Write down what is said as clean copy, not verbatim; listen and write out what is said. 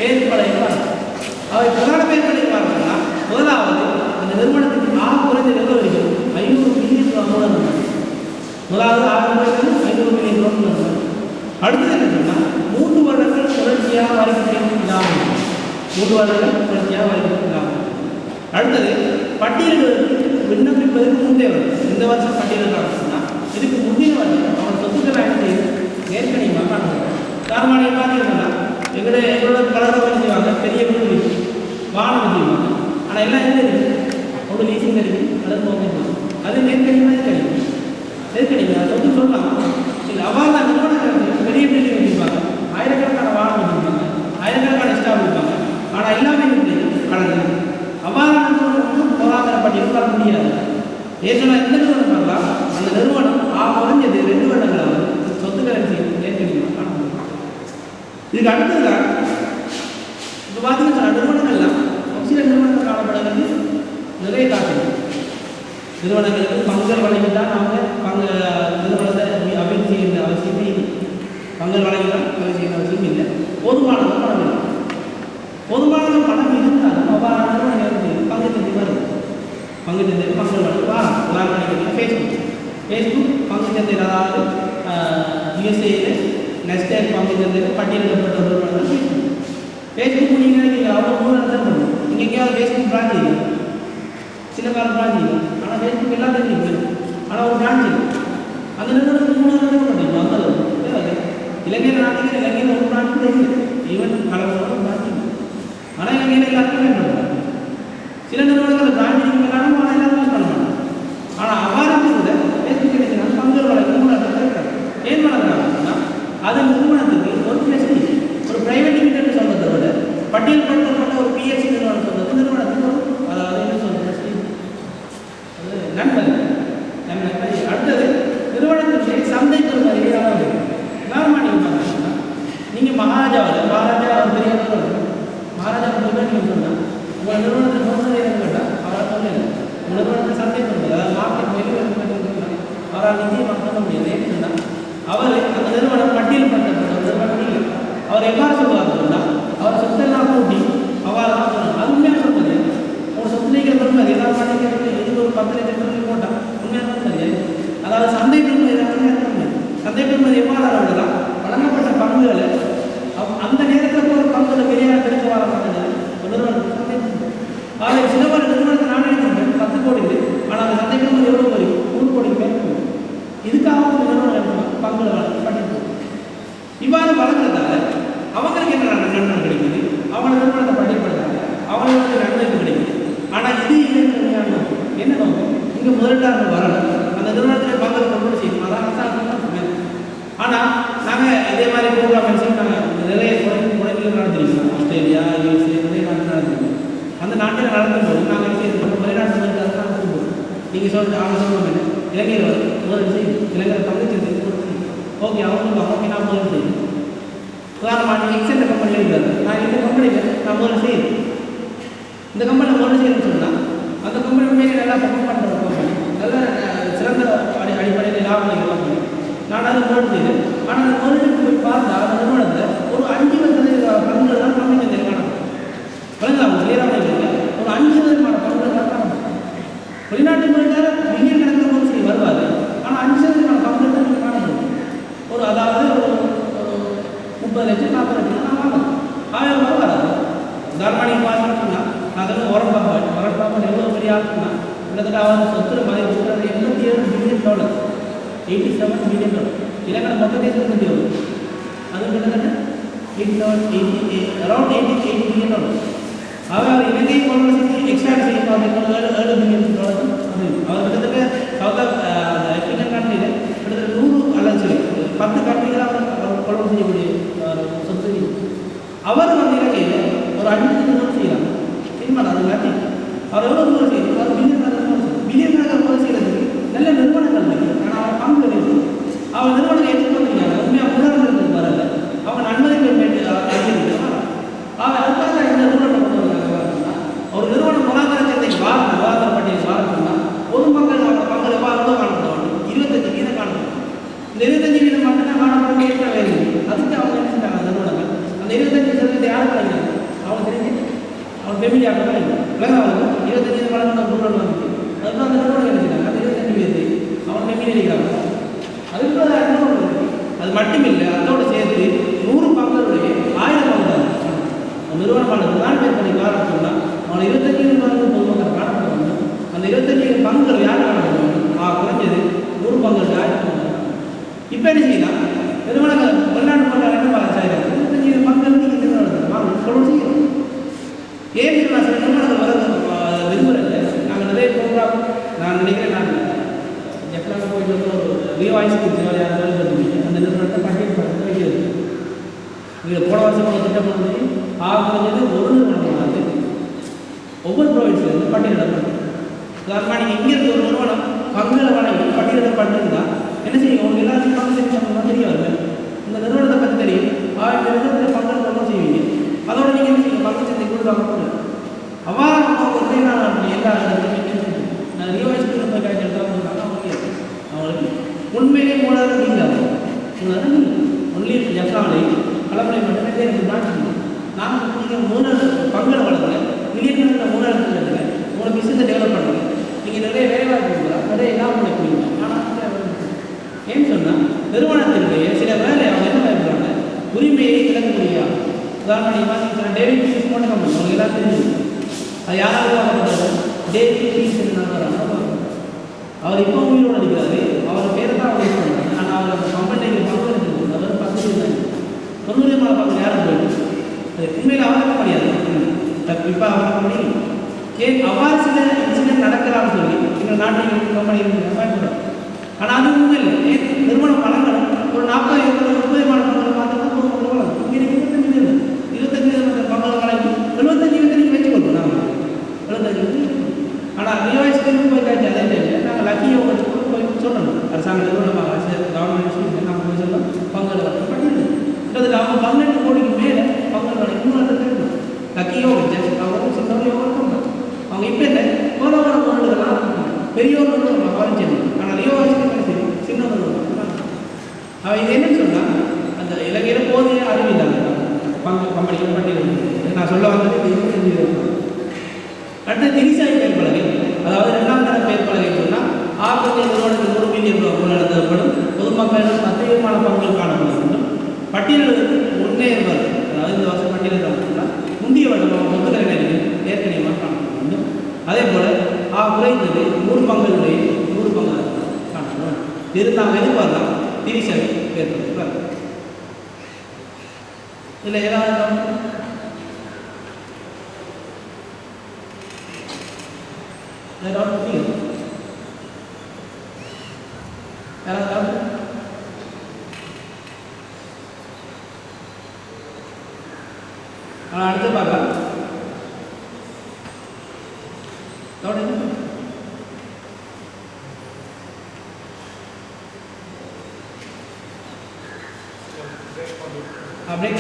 பெயர்ப்படைப்பார். அவை பிரதான பெயர்ப்படைப்பார்கள்னா முதலாவது அந்த நிறுவனத்துக்கு ஆக குறைந்த நிர்வகிகள் 500 மில்லியன் மூலம் முதலாவது 500 மில்லியன் ரூபாய். அடுத்தது என்னன்னா 3 வருடங்கள் தொடர்ச்சியாக வரிக்கணும் இல்லாமல் 3 வருடங்கள் தொடர்ச்சியாக வரிக்கணும் இல்லாமல். அடுத்தது பட்டியலிடுவதற்கு விண்ணப்பிப்பதற்கு முந்தைய வருடம் இந்த வருஷம் பட்டியலிடுறாங்கன்னா இதுக்கு முந்தைய வருடம் அவன் சொத்துக்களை ஏற்கனவே காணுவாங்க. காரணமாக பார்த்தீங்கன்னா எங்களோட கலரை செய்வாங்க, பெரிய வீடு வாகனம் செய்வாங்க. ஆனால் எல்லாம் என்ன இருக்குது ஒரு லீசிங் இருக்குது அல்லது மோகம் அது நெருக்கடியாக கிடைக்கும். நெருக்கடிங்க அதை வந்து சொல்லலாம் இல்லை அவ்வாறு தான் நிறுவனங்கள் பெரிய பில்டிங் வச்சுருப்பாங்க, ஆயிரக்கணக்கான வாகனம் வச்சுருப்பாங்க, ஆயிரக்கணக்கான ஸ்டாஃப் இருப்பாங்க. ஆனால் எல்லாமே கடந்து அவ்வாறான நிறுவனம் பொருளாதார பட்டியல் வர முடியாது. ஏற்கனவே எந்த நிறுவனம் பண்ணலாம் அந்த நிறுவனம் குறைஞ்சது 2 வருடங்களாவது சொத்துக்களை ஏற்கனவே காண முடியும். இதுக்கு அடுத்ததுதான் இப்போ பார்த்தீங்கன்னா நிறுவனங்கள்லாம் சில நிறுவனங்கள் காணப்படுகிறது நிறைய காசு நிறுவனங்களுக்கு பங்குகள் வழங்கி தான் அவங்க நிறுவனத்தை அபிவிருத்தி செய்ய அவசியமே இல்லை. பங்குகள் வழங்கிதான் அபிவிருத்தி செய்ய அவசியம் இல்லை. போதுமானது பணம் இல்லை. போதுமானது பணம் இருந்தாலும் அவ்வாறான பங்கு தந்தி வருது. பங்கு சந்தையில் பங்குகள் வழங்கி உதாரணம் ஃபேஸ்புக் பங்கு சந்தையில் அதாவது யுஎஸ்ஏயில் நெஸ்டேக் பங்கு சந்தையில் பட்டியலிடப்பட்ட நிறுவனங்கள் ஃபேஸ்புக் நீங்கள் நினைக்கிறீங்க அவங்க 3 இடத்துல பண்ணுவோம். இங்கே எங்கேயாவது ஃபேஸ்புக் பிரான்ச் இல்லை, சில காலம் பிரான்ச் இல்லை. ஆனால் ஃபேஸ்புக் எல்லாம் தெரிஞ்சுக்கணும். ஆனால் ஒரு பிரான்ச் இல்லை. அந்த நிறுவனத்துக்கு 3 இடத்துல பண்ணிடுவோம். அந்த இலங்கையில் நாட்டுக்கு இலங்கையில் ஒரு பிரான்ச் கூட இல்லை. ஈவன் கலவரோட பிரான்ச் இல்லை. ஆனால் இலங்கையில் எல்லாருமே பயன்படுத்துறாங்க. சில நிறுவனங்கள் பிரான்ச் இருக்கலாம், ஆனால் எல்லாருமே பண்ண மாட்டாங்க. ஆனால் அவ்வாறு கூட ஃபேஸ்புக் நினைக்கிறாங்க பங்குகள் வழங்க 3 இடத்துல இருக்காங்க. ஏன் வழங்குறாங்கன்னா அது நிறுவனத்துக்கு ஒரு பிரச்சனை ஒரு பிரைவேட் லிமிடெட் சொல்றதை விட பட்டியல்படுத்தப்பட்ட ஒரு பிஎஸ்சி நிறுவனம் சொல்றது நிறுவனத்துக்கு அதாவது என்ன சொல்றது நன்மை. அடுத்தது நிறுவனத்தினுடைய சந்தை பெறுவது உதாரணமாக நீங்கள் பார்த்தீங்கன்னா நீங்கள் மகாராஜாவில் பெரிய மகாராஜா நீங்கள் சொன்னால் உங்கள் நிறுவனத்தில் சொன்னது என்னன்னு கேட்டால் அவரால் சொல்லலை. உங்கள் நிறுவனத்தை சந்தை பெறுவது அதாவது மார்க்கெட் வெளியில் அவரால் நிச்சயமாக சொல்ல முடியாது. ஏன்னு சொன்னால் அவர் அந்த நிறுவனம் பட்டியல்படுத்தப்பட்ட நிறுவனம் இல்லை. அவர் எவ்வாறு சொல்லுவாங்கன்னா அவர் சொத்தெல்லாம் கூட்டி அவ்வாறு தான் சொன்னார். அது உண்மையாக சொல்வது உங்கள் சொத்து நீங்கள் பெறுவது ஏதாவது பண்ணிக்கிறது இது ஒரு 10 லட்சம் போட்டால் உண்மையாக சொல்வது அதாவது சந்தை பெறுவது ஏதாவது சந்தை பெறுவது எவ்வாறு அளவிடலாம் வழங்கப்பட்ட பங்குகளை அந்த நேரத்தில் ஒரு பங்குகளை பெரிய கிடைக்க வர மாட்டேங்குது ஒரு நிறுவனத்துக்கு சந்தை பெறுவது. அதை சில ஒரு நிறுவனத்தை நான் எடுத்துக்கிறேன் 10 கோடி ஆனால் அந்த சந்தை பெறுவது எவ்வளோ வரும் 3 கோடிக்கு மேல் போகும். இதுக்காக ஒரு நிறுவனம் பங்குகளை வழங்க இவ்வாறு வழங்குறதால அவங்களுக்கு என்ன நன்மை கிடைக்குது, அவங்க நிறுவனத்தை பட்டியல்படுத்தாங்க, அவங்களுக்கு நன்மை கிடைக்குது. ஆனால் இது என்ன நோக்கம் இங்கே முதலீட்டாளர்கள் வரணும் அந்த நிறுவனத்தில் பங்குகளை கொண்டு செய்யணும். அதான் அரசாங்கம். ஆனால் நாங்கள் இதே மாதிரி ப்ரோக்ராம் நாங்கள் நிறைய முறைகளில் நடத்திருக்கோம். ஆஸ்திரேலியா யூஎஸ்ஏ நிறைய நாட்டில் நடத்திருக்கோம். அந்த நாட்டில் நடத்தும்போது நாங்கள் செய்யணும் வெளிநாட்டு முதலீட்டாளர்கள் நடத்தும்போது நீங்கள் அவங்க சொல்லணும் என்ன இலங்கையில் வரும் முதலீடு செய்யும் இலங்கையில் பங்கு செய்து ஓகே அவங்க ஓகே நான் முதல் செய்யணும். உதாரணமாக எக்ஸென்ட் கம்பெனியில் இருக்காது நான் இந்த கம்பெனியில் நான் முதல் செய்யணும். இந்த கம்பெனியில் முதல் செய்யணும்னு சொன்னால் அந்த கம்பெனி உண்மையிலே நல்லா பர்ஃபார்ம் பண்ணுற ஒரு கம்பெனி நல்ல சிறந்த அடிப்படையில் லாபம் அளிக்கிற கம்பெனி நான் அதை முதல் செய்தேன். ஆனால் அந்த முதலீட்டுக்கு போய் பார்த்தா அந்த நிறுவனத்தில் ஒரு 5% பங்குகள் தான் கம்பெனி சந்தையில் காணப்படும். விளங்கலாம் கிளியராக ஒரு 5% பங்குகள் தான் காணப்படும். வெளிநாட்டு முதலீட்டாளர் மில்லியன் கணக்கில் ஒரு செய்தி வருவார். ஆனால் 5% பங்குகள் தான் நீங்கள் காணப்படும். ஒரு அதாவது ஒரு 30 லட்சம் 40 லட்சம் நான் வாங்கலாம். 1000 ரூபாய் வராது. உதாரணமாக பார்த்தீங்கன்னா நான் வந்து வரன் பாப்பா எவ்வளோ பெரிய ஆகுதுன்னா கிட்டத்தட்ட அவர் சொத்து மதிப்பு $87 பில்லியன் $87 பில்லியன் இலங்கை மொத்த தேசம் தெரியும். அது கிட்டத்தட்ட அரௌண்ட் $80 பில்லியன். அவர் இலங்கை பொருளாதாரத்தை எக்ஸ்ட்ராக்ட் செய்யும் $7 பில்லியன். அவர் கிட்டத்தட்ட சவுத் ஆப்பிரிக்கன் கண்ட்ரியில் கிட்டத்தட்ட 100 அல்லது 10 கண்ட்ரிகள் அவர் கொள்கை செய்யக்கூடிய சொத்து. அவர் வந்து இலங்கையில் ஒரு 5 தூரம் செய்யலாம் சினிமா அது காட்டி அவர் எவ்வளோ தூரம் செய்யணும் அவர் பில்லியன் கணக்காக செய்கிறதுக்கு நல்ல நிறுவனங்கள் இருக்குது. ஆனால் அவர் பங்கு இருக்குது அவர் நிறுவனத்தை எதிர்பார்த்துருக்காங்க உண்மையாக உதாரணத்துக்கு வரல அவங்க நன்மதிப்பு அவர் அதுக்காக இந்த நிறுவனம் கொண்டு வந்தாங்க. ஒரு நிறுவனம் பொருளாதாரத்தை பொருளாதார பட்டியல் வாரணும்னா பொதுமக்கள் அவங்க பங்குகளை எவ்வளோ காணப்படும் 25% காணப்படும். இந்த 25% மட்டும்தான் காணப்படும் ஏற்ற வேலை அதுக்கு அவங்க என்ன செஞ்சாங்க நிறுவனங்கள் அந்த 25% யார் கிடைக்கிறாங்க ஃபெமிலி ஆகலாம் இல்லை விலங்காவது 25 வழங்கின ரூரல் வந்துச்சு அதுக்கு அந்த நிறுவனம் என்ன செய்யறாங்க அந்த 25 பேர் அவன் ஃபெமிலி இருக்கிறாங்க அதுக்கு அது மட்டும் இல்லை அதோடு சேர்த்து 100 பங்குடைய 1000 பங்கு நிறுவனமான தான் பேர் பண்ணி காரணம்னா அவனை 25 பங்கு பொதுமக்கள் காணப்படுவாங்க அந்த 25 பங்குகள் யார் காணப்படுவாங்க குறைஞ்சது 100 பங்குகள் 1000 பங்கு இப்போ என்ன செய்யலாம் நிறுவனங்கள் வெளிநாட்டு மக்கள் செய்கிறாங்க 25 பங்குகள் நீங்கள் நிறுவனங்கள் சொல்ல செய்யணும் ஏன் நான் சில நிறுவனங்கள் வர விரும்புகிறேன் நாங்கள் நிறைய ப்ரோக்ராம் நான் நினைக்கிறேன் நான் ஜப்பானில் போயிட்டு வந்து ஒரு ரிவாய்ஸ் அந்த நிறுவனத்தை பட்டியல் பண்ணி வைக்கிறது இதில் போன வருஷம் ஒரு திட்டம் வந்து ஆகுறது ஒரு நிறுவனமானது ஒவ்வொரு ப்ரொவின்ஸ்லேருந்து பட்டியலிடப்படும் உதாரணமாக நீங்கள் இங்கேருந்து ஒரு நிறுவனம் பங்குகளை வழங்கி பட்டியலிடப்பட்டிருந்தா என்ன செய்யும் அவங்க எல்லாருக்கும் பங்கு செய்யணும் தெரிய வருது இந்த நிறுவனத்தை பற்றி தெரியும் நிறுவனத்தில் பங்குகள் கொண்டு செய்வீங்க அதோட நீங்கள் என்ன செய்யும் பங்கு சந்தை கொடுக்காம அவ்வாறு ஒரே நாள் எல்லா நான் ரிவாய்ஸ் போய் காய்ச்சி எடுத்தாங்க அவங்களுக்கு உண்மையிலே மூணாவது நீங்கள் ஒன்லி ஜப்பானை கலப்படை மட்டுமே எனக்கு மாற்றணும் நான் நீங்கள் 3 பங்குகளை வளர்ங்க மில்லியன் 3 எடுத்துங்க உங்களை பிஸ்னஸை டெவலப் பண்ணுங்க நீங்கள் நிறைய வேலைவாய்ப்பு கொடுக்கலாம் நிறைய லாபம் கொடுப்பீங்க ஆனால் ஏன்னு சொன்னால் நிறுவனத்தினுடைய சில வேலை அவங்க என்ன பயப்படுறாங்க உரிமையை இழக்க முடியாது உதாரணமாக டேவிட் பீஸ் போன்ற கம்பெனி அவங்க எல்லாம் தெரிஞ்சு அது யாராவது பார்க்கறது டேவிட் பீஸ் என்ன அவர் இப்போ உயிரோடு அடிக்கிறாரு அவர் பேரை தான் அவர் யூஸ் பண்ணுறாங்க ஆனால் அவர் அந்த கம்பெனியில் பங்கு எடுத்துருக்காங்க அவர் 10 இருந்தாங்க 90 பங்கு யாரும் போயிட்டு அது உண்மையில் அவருக்கு முடியாது இப்போ அவருக்கு முடியும் ஏன் அவ்வாறு சில இன்சிடென்ட் நடக்கலாம்னு சொல்லி எங்கள் நாட்டில் கம்பெனி பயன்படும் ஆனால் அது உண்மை இல்லை ஏன் நிறுவனம் வழங்கணும் ஒரு 40 30 பங்குகளை பார்த்தோம்னா ஒரு வழங்கும் இங்கே 25 பங்குகள் வழங்கி 75 நீங்கள் வச்சு கொடுக்கணும் நாங்கள் 75 ஆனால் ரிவாய்ஸ்க்கு போய் காய்ச்சி அதே இல்லை நாங்கள் லக்கியை போய் சொல்லணும் அரசாங்க நிறுவனமாக கவர்மெண்ட் நாங்கள் போய் சொல்லலாம் பங்குகளை பண்ணிட்டு கிட்டத்தட்ட அவங்க 18 கோடிக்கு மேலே பங்குகளை இன்னும் தெரியும் லக்கியோ அவங்க சின்னவரையோ அவங்க இப்போ இல்லை போராட பொருள்கள்லாம் பெரியோர் நிறுவனம் வரைஞ்சிடணும் ஆனால் ரிவாய்ஸ்க்கு சரி சின்ன நிறுவனம் அவள் இது என்னன்னு சொன்னால் அந்த இலங்கையில் போதிய அறிவில்லாங்க கம்பெனிகள் பட்டியல் நான் சொல்ல வந்தது அடுத்த திரிசாய் பெயர் பலகை அதாவது 2ஆம் தர பெயர் பலகை சொன்னால் ஆபத்தை நிறுவனத்தில் 100 மில்லியன் ரூபாய் நடத்தப்படும் பொதுமக்களிடம் 10 விதமான பங்குகள் காணப்பட வேண்டும் பட்டியலுக்கு முன்னேறுவது அதாவது இந்த வருஷம் பட்டியலில் முந்தைய வருடம் சொத்துக்களை ஏற்கனவே காணப்பட வேண்டும் அதே போல் குறைந்தது 100 பங்குகளுடைய 100 பங்கு காணப்பட வேண்டும் இருந்தாங்க எதிர்பார்க்கலாம் திரிசாய் ஏற்படுத்துவார் இதில் ஏதாவது அடுத்து பார்க்கலாம் அப்படியே